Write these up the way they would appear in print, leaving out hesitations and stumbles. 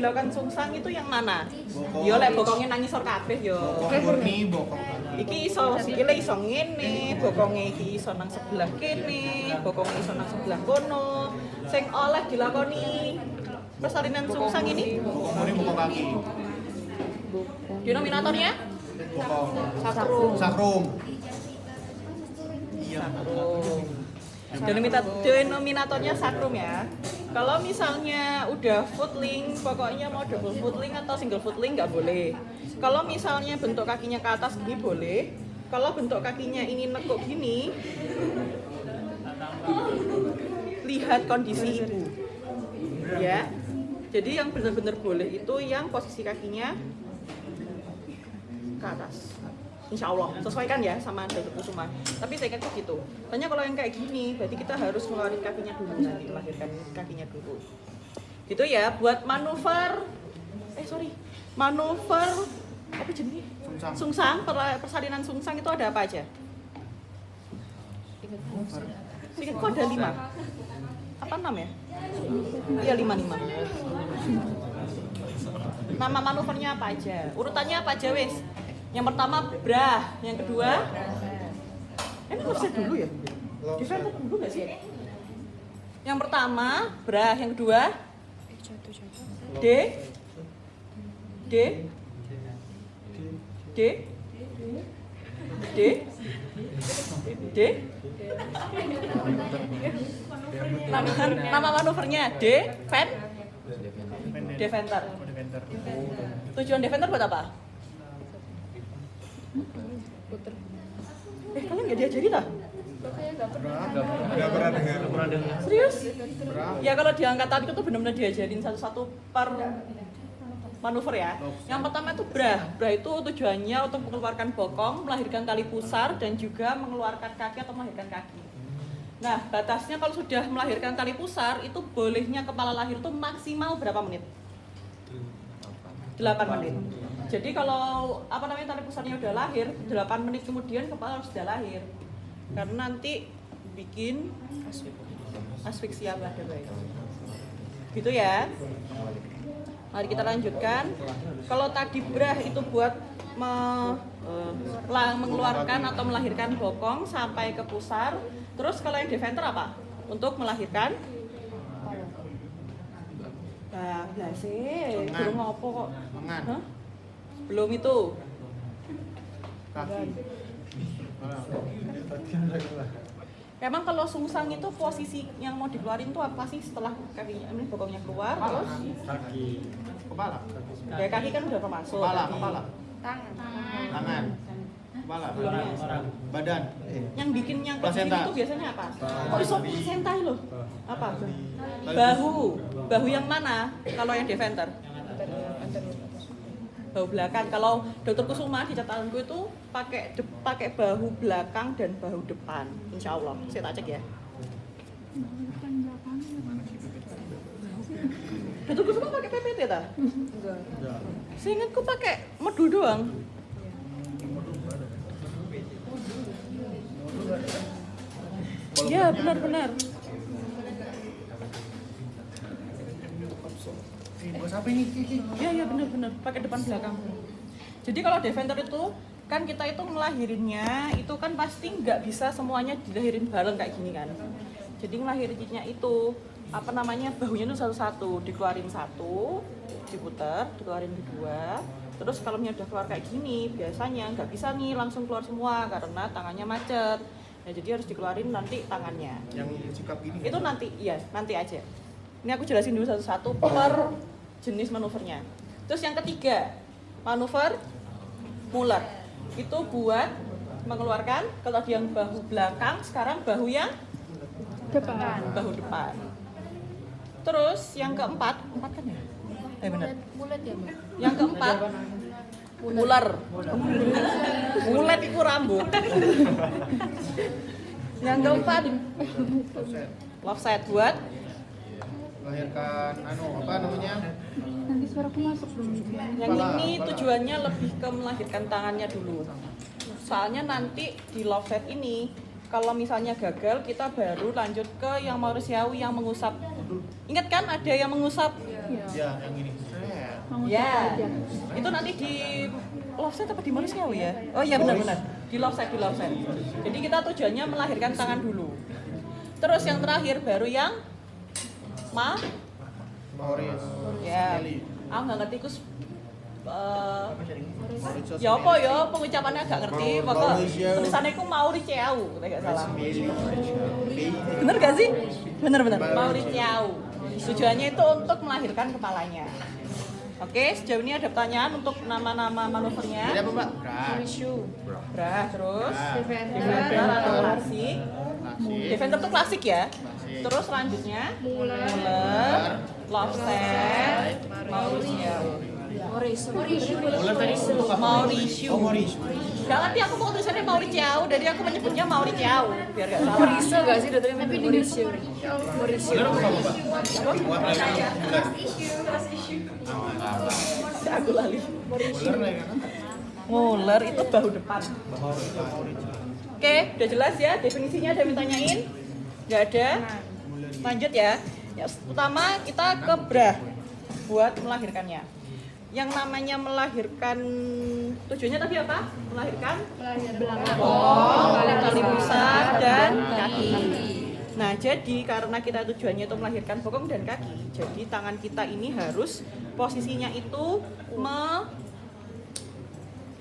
Dilakukan sungsang itu yang mana? Yo lek bokonge nang ngisor kabeh yo. Murni bokong. Iki iso sikile iso ngene, bokonge iki iso nang sebelah kene, bokonge iso nang sebelah kono. Sing oleh dilakoni persalinan sungsang ini Murni bokong kaki. denominatornya Bokong. sakrum. Sakrum. Iya. Sakrum. Denominatornya sakrum ya. Kalau misalnya udah footling, pokoknya mau double footling atau single footling nggak boleh. Kalau misalnya bentuk kakinya ke atas gini boleh. Kalau bentuk kakinya ini nekuk gini, lihat kondisi ibu. Ya. Jadi yang benar-benar boleh itu yang posisi kakinya ke atas. Insya Allah, sesuaikan ya sama Dr. Kusuma. Tapi saya ingat gitu. Tanya kalau yang kayak gini, berarti kita harus ngeluarin kakinya dulu nanti, melahirkan kakinya dulu. Gitu ya, buat manuver, manuver apa jenis? Sungsang, persalinan sungsang itu ada apa aja? Ingat kok ada 5. Apa 6 ya? Iya 5. Nama manuvernya apa aja? Urutannya apa aja wes? Yang pertama brah, yang kedua ini offset dulu ya? Defender dulu gak sih? Yang pertama brah, yang kedua D D D D D nama manuvernya D Defender. Tujuan Defender buat apa? Kalian nggak diajari tak? Nggak pernah dengar. Serius? Ya kalau di angkatan itu tuh benar-benar diajarin satu-satu per manuver ya. Yang pertama itu brah. Brah itu tujuannya untuk mengeluarkan bokong, melahirkan tali pusar dan juga mengeluarkan kaki atau melahirkan kaki. Nah, batasnya kalau sudah melahirkan tali pusar itu bolehnya kepala lahir itu maksimal berapa menit? 8 menit. Jadi kalau tali pusarnya udah lahir, 8 menit kemudian kepala harus sudah lahir. Karena nanti bikin asfiksia pada bayi. Gitu ya. Mari kita lanjutkan. Kalau tadi brah itu buat mengeluarkan atau melahirkan bokong sampai ke pusar. Terus kalau yang Defender apa? Untuk melahirkan sih, belum ngopo kok. Hah? Belum itu. Kaki. Emang kalau sungsang itu posisi yang mau dikeluarin tuh apa sih setelah kakinya ini bokongnya keluar terus? Kaki. Kepala. Ya kaki kan udah termasuk. Kepala. Tangan. Kepala. Badan. Yang bikin yang Plasenta. itu biasanya apa? Kok iso plasenta loh? Apa? Bahu yang mana? Kalau yang Defender? Bahu belakang. Kalau Dr. Kusuma di catatanku itu pakai bahu belakang dan bahu depan. Insya Allah. Saya tak cek ya. Dr. Kusuma pakai PPT tak? Enggak. Saya ingatku pakai medu doang. Iya benar-benar. Bos apa ini? Iya benar-benar pakai depan belakang. Jadi kalau Defender itu kan kita itu melahirinnya itu kan pasti nggak bisa semuanya dilahirin bareng kayak gini kan. Jadi ngelahirinnya itu bahunya itu satu-satu, dikeluarin satu, diputer, dikeluarin kedua. Terus kalau udah keluar kayak gini biasanya nggak bisa nih langsung keluar semua karena tangannya macet. Nah, jadi harus dikeluarin nanti tangannya. Yang sikap gini. Itu nanti aja. Ini aku jelasin dulu satu-satu per jenis manuvernya. Terus yang ketiga, manuver Muller. Itu buat mengeluarkan kalau yang bahu belakang, sekarang bahu yang Depan. bahu depan. Terus yang keempat kan ya? Benar. Mulet ya, Mbak? Yang keempat Muller. Mulet itu rambut. Yang keempat love set buat Melahirkan apa namanya? Nanti suaraku masuk belum? yang ini tujuannya lebih ke melahirkan tangannya dulu. Soalnya nanti di love set ini kalau misalnya gagal kita baru lanjut ke yang manusiawi yang mengusap. Ingat kan ada yang mengusap? Ya, yang ini. Ya, itu nanti di love set apa di mana sih ya? Oh iya benar-benar di love set. Jadi kita tujuannya melahirkan tangan dulu. Terus yang terakhir baru yang Maurice. Ya, Nelly. aku nggak ngerti kus. Mauricio Ya apa ya pengucapannya agak ngerti. Pokok Mauricio. tulisannya ku Mauriciau, nggak salah. Nelly. Bener gak sih? Bener. Mauriciau. Tujuannya itu untuk melahirkan kepalanya. Oke, sejauh ini ada pertanyaan untuk nama-nama manuvernya. Jadi apa, Mbak? Brah, terus Defender. Defender atau klasik. Klasik. Defender tuh klasik ya. Klasik. Terus selanjutnya Muller. Love Set, Mauricio. Muller tadi untuk apa? Mauricio. Oh, Mauricio. Gak ngerti aku mau tulisannya Mauriciau, jadi aku menyebutnya Mauriciau biar gak salah. Mauricio gak sih? Tapi Mauricio. Muller untuk apa, Mbak? Buat lahiran Muller. Aku lali. Muller lahiran apa? Muller itu bahu depan. Mauricio. Oke, udah jelas ya definisinya, ada yang ditanyain? Gak ada? Lanjut ya. Yang pertama kita ke bra buat melahirkannya. Yang namanya melahirkan tujuannya tadi apa? Melahirkan bokong, tali pusar dan kaki. Nah, jadi karena kita tujuannya itu melahirkan bokong dan kaki, jadi tangan kita ini harus posisinya itu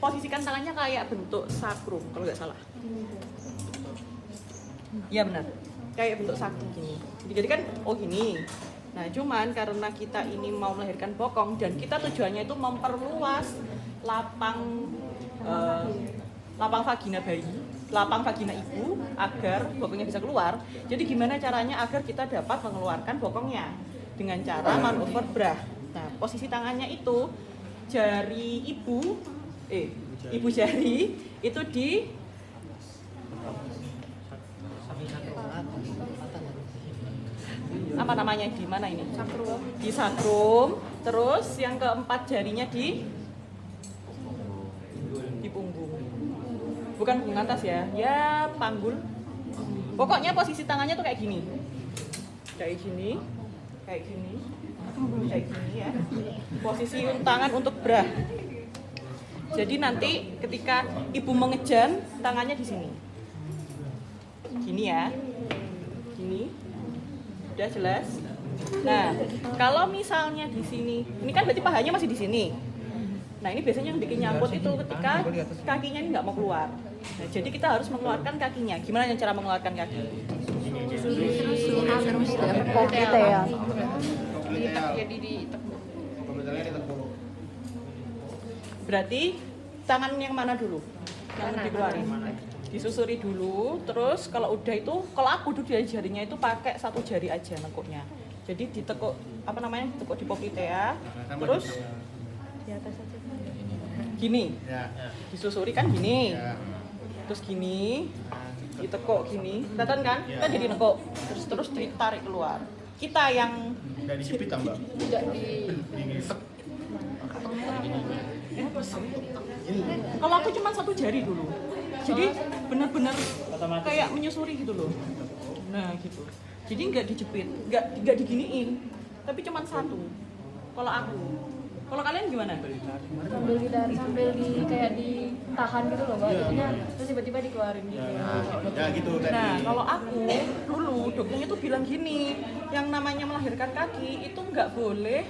posisikan tangannya kayak bentuk sakrum kalau nggak salah. Iya benar, kayak bentuk sakrum gini. Jadi kan gini. Nah cuman karena kita ini mau melahirkan bokong dan kita tujuannya itu memperluas lapang vagina bayi, lapang vagina ibu agar bokongnya bisa keluar. Jadi gimana caranya agar kita dapat mengeluarkan bokongnya? Dengan cara manuver bra. Nah posisi tangannya itu jari ibu jari itu di apa namanya, di mana ini? Sakrum. Di sakrum. Terus yang keempat jarinya di punggung. Bukan punggung atas ya, ya panggul. Pokoknya posisi tangannya tuh kayak gini. Kayak gini ya. Posisi tangan untuk bra. Jadi nanti ketika ibu mengejan, tangannya di sini. Gini ya. Gini. Udah jelas? Nah, kalau misalnya di sini, ini kan berarti pahanya masih di sini. Nah, ini biasanya yang bikin nyangkut itu ketika kakinya ini nggak mau keluar. Nah, jadi kita harus mengeluarkan kakinya. Gimana cara mengeluarkan kaki? Kita ya. Jadi ditekuk. Komputernya ditekuk. Berarti tangan yang mana dulu? Yang dikeluarin. Disusuri dulu, terus kalau udah itu, kalau aku dulu jarinya itu pakai satu jari aja nengkuknya. Jadi ditekuk, ditekuk di poplitea, terus di atas aja. Gini, Ya. disusuri kan gini, Ya. terus gini, ditekuk gini, kelihatan kan? Kita jadi nekuk, terus ditarik keluar. Kita yang Enggak dijepit, Mbak. Tidak di kalau aku cuma satu jari dulu, jadi benar-benar kayak menyusuri gitu loh. Nah gitu. Jadi nggak dijepit, nggak diginiin, tapi cuma satu. Kalau aku, kalau kalian gimana? sambil ditarik, sambil kayak ditahan gitu loh, Mbak. Jadinya terus tiba-tiba dikeluarin gitu. Ya gitu tadi. Nah kalau aku dulu dokternya tuh bilang gini, yang namanya melahirkan kaki itu nggak boleh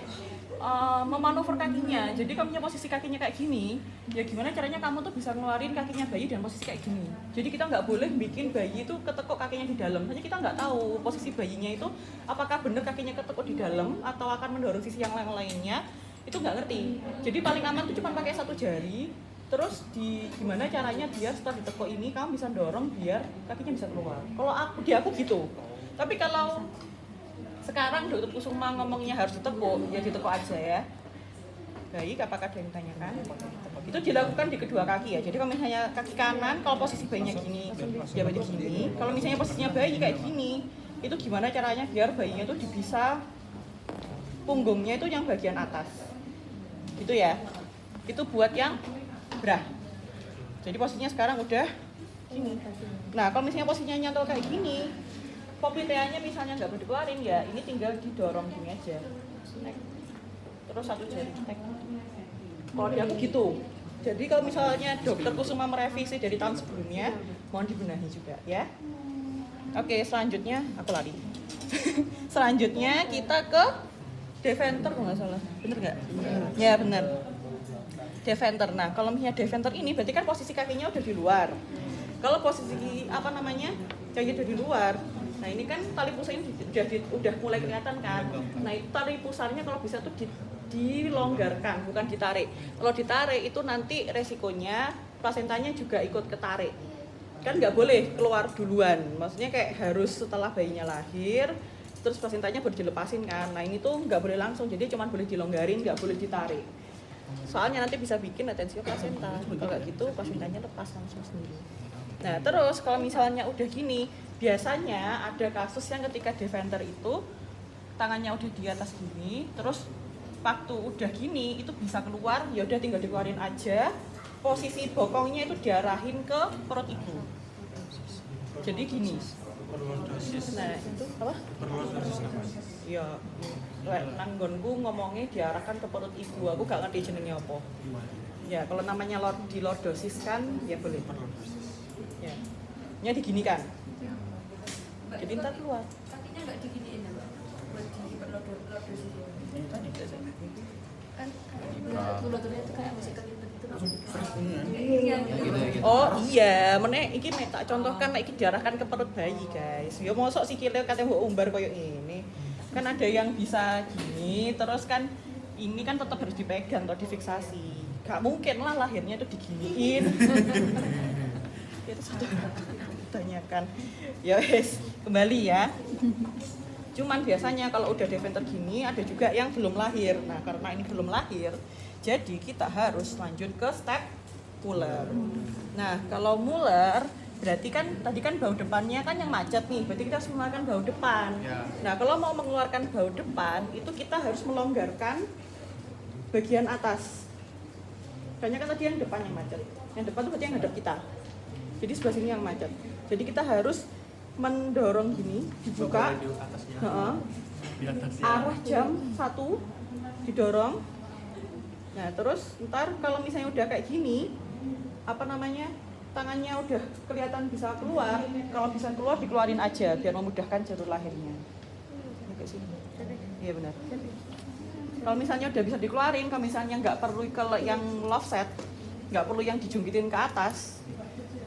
memanuver kakinya. Jadi kamu punya posisi kakinya kayak gini, ya gimana caranya kamu tuh bisa ngeluarin kakinya bayi dan posisi kayak gini. Jadi kita nggak boleh bikin bayi itu ketekuk kakinya di dalam. Hanya kita nggak tahu posisi bayinya itu apakah benar kakinya ketekuk di dalam atau akan mendorong sisi yang lainnya. Itu nggak ngerti. Jadi paling aman tuh cuma pakai satu jari. Terus gimana caranya biar setelah ditekuk ini kamu bisa dorong biar kakinya bisa keluar. Kalau aku gitu. Tapi kalau sekarang dokter Kusuma ngomongnya harus ditekuk, ya ditekuk aja ya. Baik, apakah ada yang ditanyakan? Itu dilakukan di kedua kaki ya. Jadi kalau misalnya kaki kanan, kalau posisi bayinya gini, dia bayi gini. Kalau misalnya posisinya bayi kayak gini, itu gimana caranya biar bayinya itu bisa punggungnya itu yang bagian atas. Gitu ya. Itu buat yang bra. Jadi posisinya sekarang udah gini. Nah, kalau misalnya posisinya nyantol kayak gini, popliteanya misalnya nggak boleh dikeluarin ya, ini tinggal didorong gini aja. terus satu jari cetek. Kalau dia begitu. Jadi kalau misalnya dokter Kusuma merevisi dari tahun sebelumnya, mohon dibenahi juga ya. Oke, selanjutnya aku lari. Selanjutnya kita ke Deventer kalau nggak salah, bener nggak? Ya bener. Deventer. Nah, kalau misalnya Deventer ini berarti kan posisi kakinya udah di luar. Kalau posisi apa namanya kakinya udah di luar, nah ini kan tali pusarnya udah mulai kelihatan kan. Nah itu tali pusarnya kalau bisa tuh dilonggarkan, bukan ditarik. Kalau ditarik itu nanti resikonya plasentanya juga ikut ketarik. Kan nggak boleh keluar duluan. Maksudnya kayak harus setelah bayinya lahir, terus plasentanya baru dilepasin kan. Nah ini tuh nggak boleh langsung, jadi cuma boleh dilonggarin, nggak boleh ditarik. Soalnya nanti bisa bikin retensio plasenta. Kalau nggak gitu plasentanya lepas langsung sendiri. Nah terus kalau misalnya udah gini, biasanya ada kasus yang ketika Deventer itu tangannya udah di atas gini, terus waktu udah gini itu bisa keluar, ya udah tinggal dikeluarin aja. Posisi bokongnya itu diarahin ke perut ibu. Jadi gini. Nah itu apa? Ya, nanggonku ngomongnya diarahkan ke perut ibu. Aku gak ngerti jenengnya apa. Ya kalau namanya dilordosis kan ya boleh. Ya, nya diginikan. Jadi ntar keluar. Kakinya nggak diginiin ya, Mbak? Buat diperlordosis itu. Tadi biasa. Kan bulat-bulatnya itu kayak masih kelipet gitu. Oh iya, meneh iki nek tak contohkan nek iki diarahkan ke perut bayi, guys. Ya mosok sikile kate mbok umbar koyo ini. Kan ada yang bisa gini, terus kan ini kan tetap harus dipegang atau difiksasi. Gak mungkin lah lahirnya itu diginiin. Itu satu tanyakan. Ya wes, kembali ya. Cuman biasanya kalau udah Deventer gini ada juga yang belum lahir. Nah, karena ini belum lahir, jadi kita harus lanjut ke step Muller. Nah, kalau Muller berarti kan tadi kan bahu depannya kan yang macet nih, berarti kita harus mengeluarkan bahu depan. Nah, kalau mau mengeluarkan bahu depan itu kita harus melonggarkan bagian atas. Kayaknya kan tadi yang depan yang macet. Yang depan itu berarti yang hadap kita. Jadi sebelah sini yang macet. Jadi kita harus mendorong gini, dibuka. Arah jam 1 didorong. Nah, terus ntar kalau misalnya udah kayak gini, apa namanya? Tangannya udah kelihatan bisa keluar. Kalau bisa keluar dikeluarin aja biar memudahkan jalur lahirnya. Kayak sini. Iya benar. Kalau misalnya udah bisa dikeluarin, kalau misalnya nggak perlu ke yang love set, nggak perlu yang dijungkitin ke atas,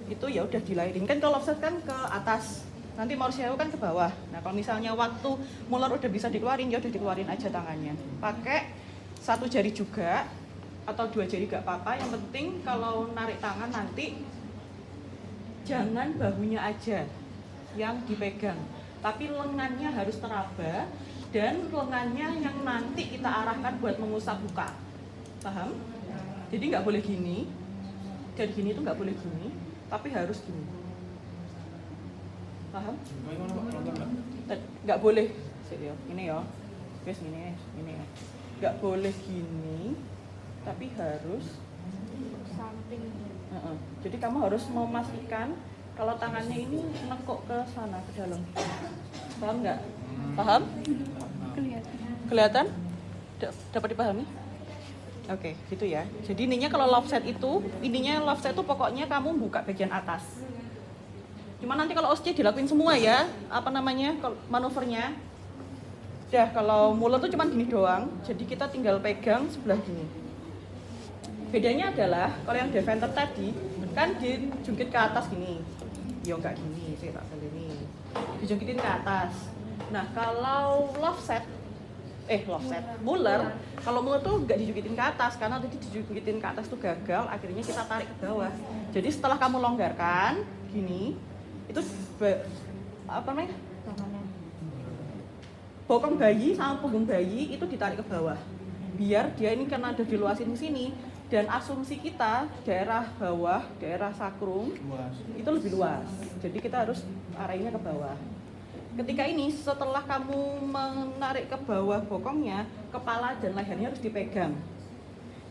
itu ya udah dilahirin. Kan kalau love set kan ke atas, nanti Morsiau kan ke bawah. Nah kalau misalnya waktu Muller udah bisa dikeluarin, ya udah dikeluarin aja tangannya. Pakai 1 jari juga atau 2 jari gak apa-apa. Yang penting kalau narik tangan nanti jangan bahunya aja yang dipegang, tapi lengannya harus teraba dan lengannya yang nanti kita arahkan buat mengusap muka. Paham? Jadi nggak boleh gini. Dari gini tuh nggak boleh gini, tapi harus gini. Paham? Nggak boleh. Ini ya. Guys, ini ya. Nggak boleh gini, tapi harus Samping. Jadi kamu harus memastikan kalau tangannya ini nekuk ke sana, ke dalam. Paham nggak? Paham? Kelihatan? Dapat dipahami? Oke, gitu ya. Jadi ininya kalau love set itu, pokoknya kamu buka bagian atas. Cuma nanti kalau OSCE dilakuin semua ya, apa namanya, manuvernya. Ya, kalau Muller tuh cuma gini doang, jadi kita tinggal pegang sebelah gini. Bedanya adalah, kalau yang Deventer tadi, kan dijungkit ke atas gini. Ya enggak gini, saya tak kali ini. Dijungkitin ke atas. Nah, kalau Muller, kalau Muller tuh enggak dijungkitin ke atas, karena tadi dijungkitin ke atas tuh gagal, akhirnya kita tarik ke bawah. Jadi setelah kamu longgarkan, gini, itu apa namanya? Bokong bayi sama punggung bayi itu ditarik ke bawah. Biar dia ini karena ada diluasin di sini, dan asumsi kita daerah bawah, daerah sakrum itu lebih luas. Jadi kita harus arahinnya ke bawah. Ketika ini setelah kamu menarik ke bawah bokongnya, kepala dan lehernya harus dipegang.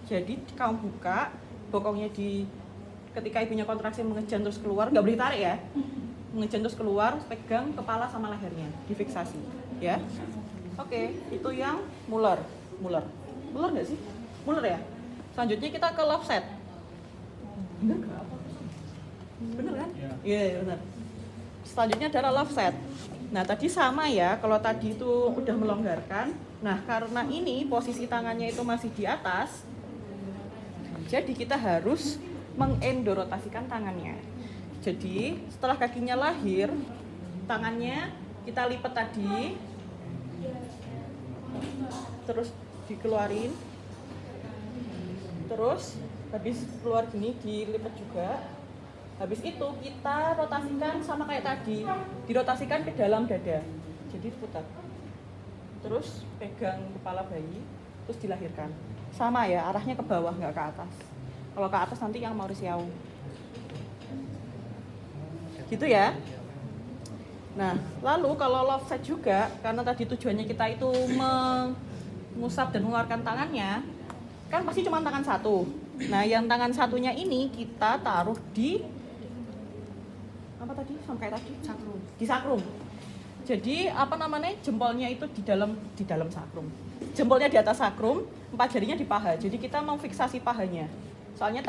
Jadi kamu buka bokongnya ketika ibunya kontraksi mengejan terus keluar, nggak boleh tarik ya. Mengejan terus keluar, pegang kepala sama lehernya, difiksasi, ya. Oke, itu yang Muller. Muler nggak sih? Muler ya? Selanjutnya kita ke love set. Bener nggak? Bener kan? Iya, bener. Selanjutnya adalah love set. Nah, tadi sama ya, kalau tadi itu udah melonggarkan. Nah, karena ini posisi tangannya itu masih di atas, jadi kita harus mengendorotasikan tangannya. Jadi, setelah kakinya lahir, tangannya kita lipat tadi, terus dikeluarin, terus habis keluar gini dilipat juga. Habis itu kita rotasikan sama kayak tadi, dirotasikan ke dalam dada, jadi putar. Terus pegang kepala bayi, terus dilahirkan. Sama ya, arahnya ke bawah nggak ke atas. Kalau ke atas nanti yang Mauritius. Gitu ya. Nah, lalu kalau love set juga, karena tadi tujuannya kita itu mengusap dan mengeluarkan tangannya, kan pasti cuma tangan satu. Nah, yang tangan satunya ini kita taruh di apa tadi? Sampai tadi sakrum. Di sakrum. Jadi apa namanya? Jempolnya itu di dalam sakrum. Jempolnya di atas sakrum, 4 jarinya di paha. Jadi kita mau fiksasi pahanya. Soalnya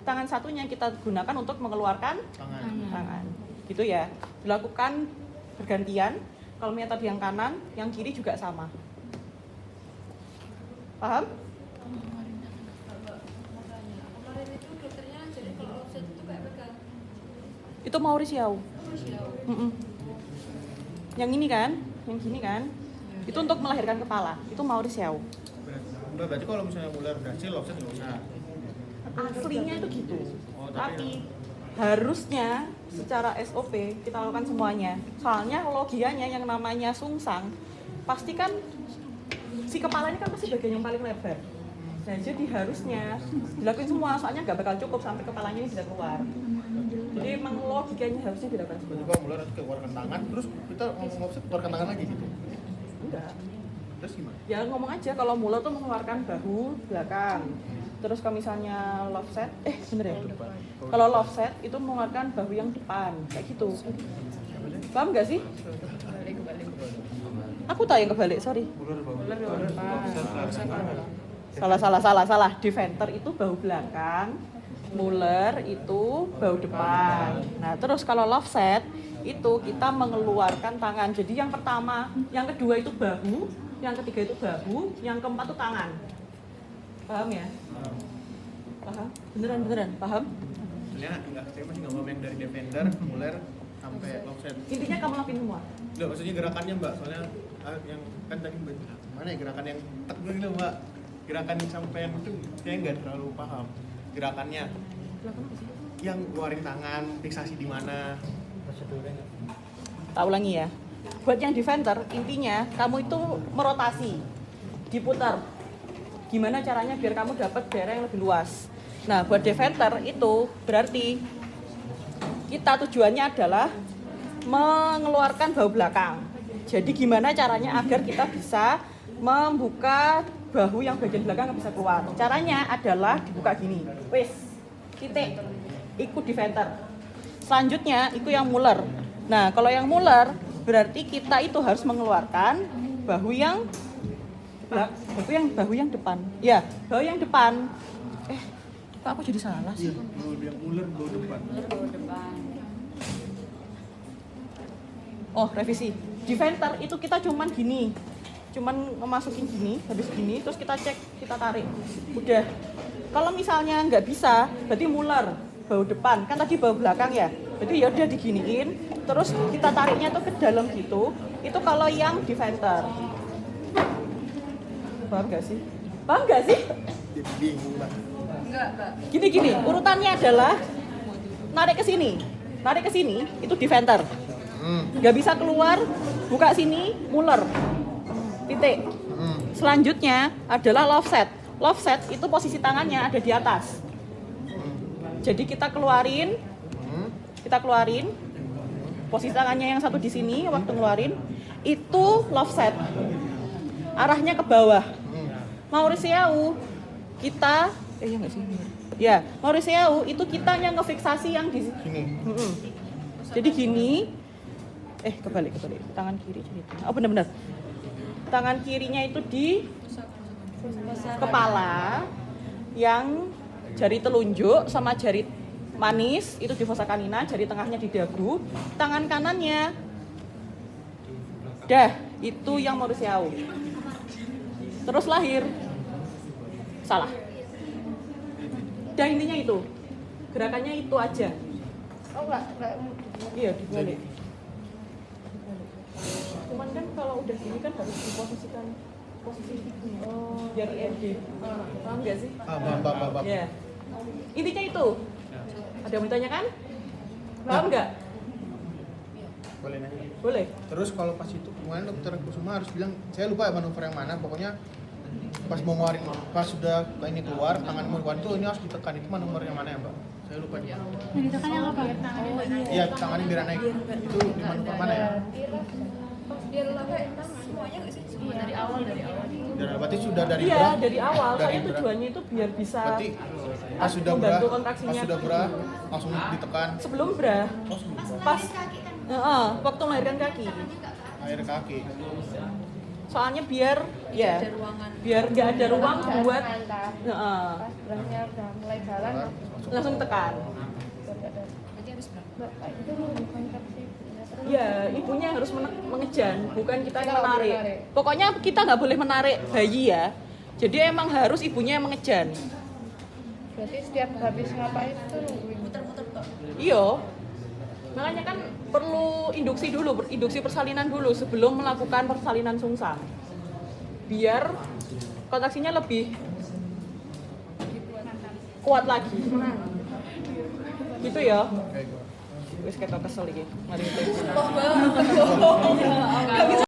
tangan satunya kita gunakan untuk mengeluarkan tangan. Gitu ya. Dilakukan bergantian. Kalau misalnya tadi yang kanan, yang kiri juga sama. Paham? Kemarin itu dokternya jadi kalau offset itu kayak pegang. Itu Mauritius. Yang ini kan, yang gini kan, itu untuk melahirkan kepala. Itu Mauritius. Berarti kalau misalnya muler berhasil, offset nggak usah. Aslinya itu gitu. Oh, Tapi harusnya secara SOP kita lakukan semuanya. Soalnya logianya yang namanya sungsang, pasti kan si kepalanya kan pasti bagian yang paling lebar. Nah, jadi harusnya dilakuin semua, soalnya nggak bakal cukup sampai kepalanya ini bisa keluar. Jadi emang logikanya harusnya dilakukan semua. Tiba-tiba muler nanti keluarkan tangan, terus kita ngomong offset keluarkan tangan lagi gitu. Enggak. Terus gimana? Ya ngomong aja kalau muler tuh mengeluarkan bahu belakang. Terus kalau misalnya love set, bener ya? Kalau love set itu mengeluarkan bahu yang depan, kayak gitu. Paham nggak sih? Aku tahu yang kebalik, sorry. Salah. Defender itu bahu belakang, muller itu bahu depan. Nah, terus kalau love set itu kita mengeluarkan tangan. Jadi yang pertama, yang kedua itu bahu, yang ketiga itu bahu, yang keempat itu tangan. Paham ya? Paham? Beneran, paham? Sebenarnya enggak, saya masih nggak ngomong yang dari defender, muler, sampai offset. Intinya kamu lakuin semua. Enggak, maksudnya gerakannya mbak, soalnya yang kan tadi mana ya gerakan yang tek gitu mbak. Gerakan yang sampai itu saya nggak terlalu paham. Gerakannya yang keluarin tangan, fiksasi di mana. Tak ulangi ya. Buat yang defender, intinya kamu itu merotasi, diputar. Gimana caranya biar kamu dapat daerah yang lebih luas. Nah, buat defender itu berarti kita tujuannya adalah mengeluarkan bahu belakang. Jadi gimana caranya agar kita bisa membuka bahu yang bagian belakang bisa keluar. Caranya adalah dibuka gini. Wis, titik. Ikut defender. Selanjutnya itu yang muller. Nah, kalau yang muller berarti kita itu harus mengeluarkan bahu yang depan. Ya, bahu yang depan. Kok aku jadi salah sih? Yang muler bahu depan. Oh, revisi. Defender itu kita cuman gini. Cuman memasukin gini, habis gini, terus kita cek, kita tarik. Udah. Kalau misalnya nggak bisa, berarti muller, bahu depan. Kan tadi bahu belakang ya. Jadi ya udah diginiin, terus kita tariknya tuh ke dalam gitu. Itu kalau yang defender. Paham nggak sih? Jadi bingung mbak. Enggak. Gini, urutannya adalah narik ke sini, itu defender. Nggak bisa keluar, buka sini, muller. Titik. Selanjutnya adalah love set. Love set itu posisi tangannya ada di atas. Jadi kita keluarin, posisi tangannya yang satu di sini waktu ngeluarin, itu love set. Arahnya ke bawah. Mauritius kita, ya nggak sih? Ya, Mauritius itu kita yang ngefiksasi yang di Sini. Jadi gini, kebalik. Tangan kiri jadi. Oh benar. Tangan kirinya itu kepala, yang jari telunjuk sama jari manis itu di fossa canina, jari tengahnya di dagu, tangan kanannya dah itu yang Mauritiau. Terus lahir. Salah. Dan intinya itu. Gerakannya itu aja. Oh enggak. Iya, dibalik. Cuman kan kalau udah gini kan harus diposisikan posisi hidungnya. Biar ED. Paham nggak sih? Bab. Ya. Intinya itu. Ada yang mau ditanyakan? Paham nggak? Boleh nanya. Boleh. Terus kalau pas itu kemarin dokter Kusuma harus bilang, saya lupa ya manuver yang mana, pokoknya pas mau ngeluarin, pas sudah ini keluar, tangan mau keluar tuh ini harus ditekan, itu manuver yang mana ya mbak? Saya lupa dia. Yang ditekan yang apa? Iya, tangannya biar naik. Itu di manuver mana ya? Biar lahir tangan. Semuanya nggak sih? Iya, dari awal. Berarti sudah dari Iya, bra? dari awal. Dari Soalnya bra. tujuannya itu biar bisa Berarti pas sudah bra, membantu kontraksinya. pas sudah bra langsung ditekan. Sebelum bra. Oh, sebelum bra. Pas waktu melahirkan kaki. Air kaki. Soalnya biar ya Ada ruangan. biar nggak ada ruang buat Pas berasnya udah mulai jalan langsung tekan. Berarti harus berapa? itu bukan kontraksi. Ya, ibunya harus mengejan, bukan kita yang Kita nggak boleh menarik. menarik. Pokoknya kita nggak boleh menarik bayi ya. Jadi emang harus ibunya yang mengejan. Berarti setiap habis ngapain itu nungguin. Muter-muter kok. Iya. Makanya kan perlu induksi dulu, induksi persalinan dulu sebelum melakukan persalinan sungsang. Biar kontraksinya lebih kuat lagi. Gitu ya. Kayak gitu. Wis ketok kesel iki. Mari kita. Oh, banget.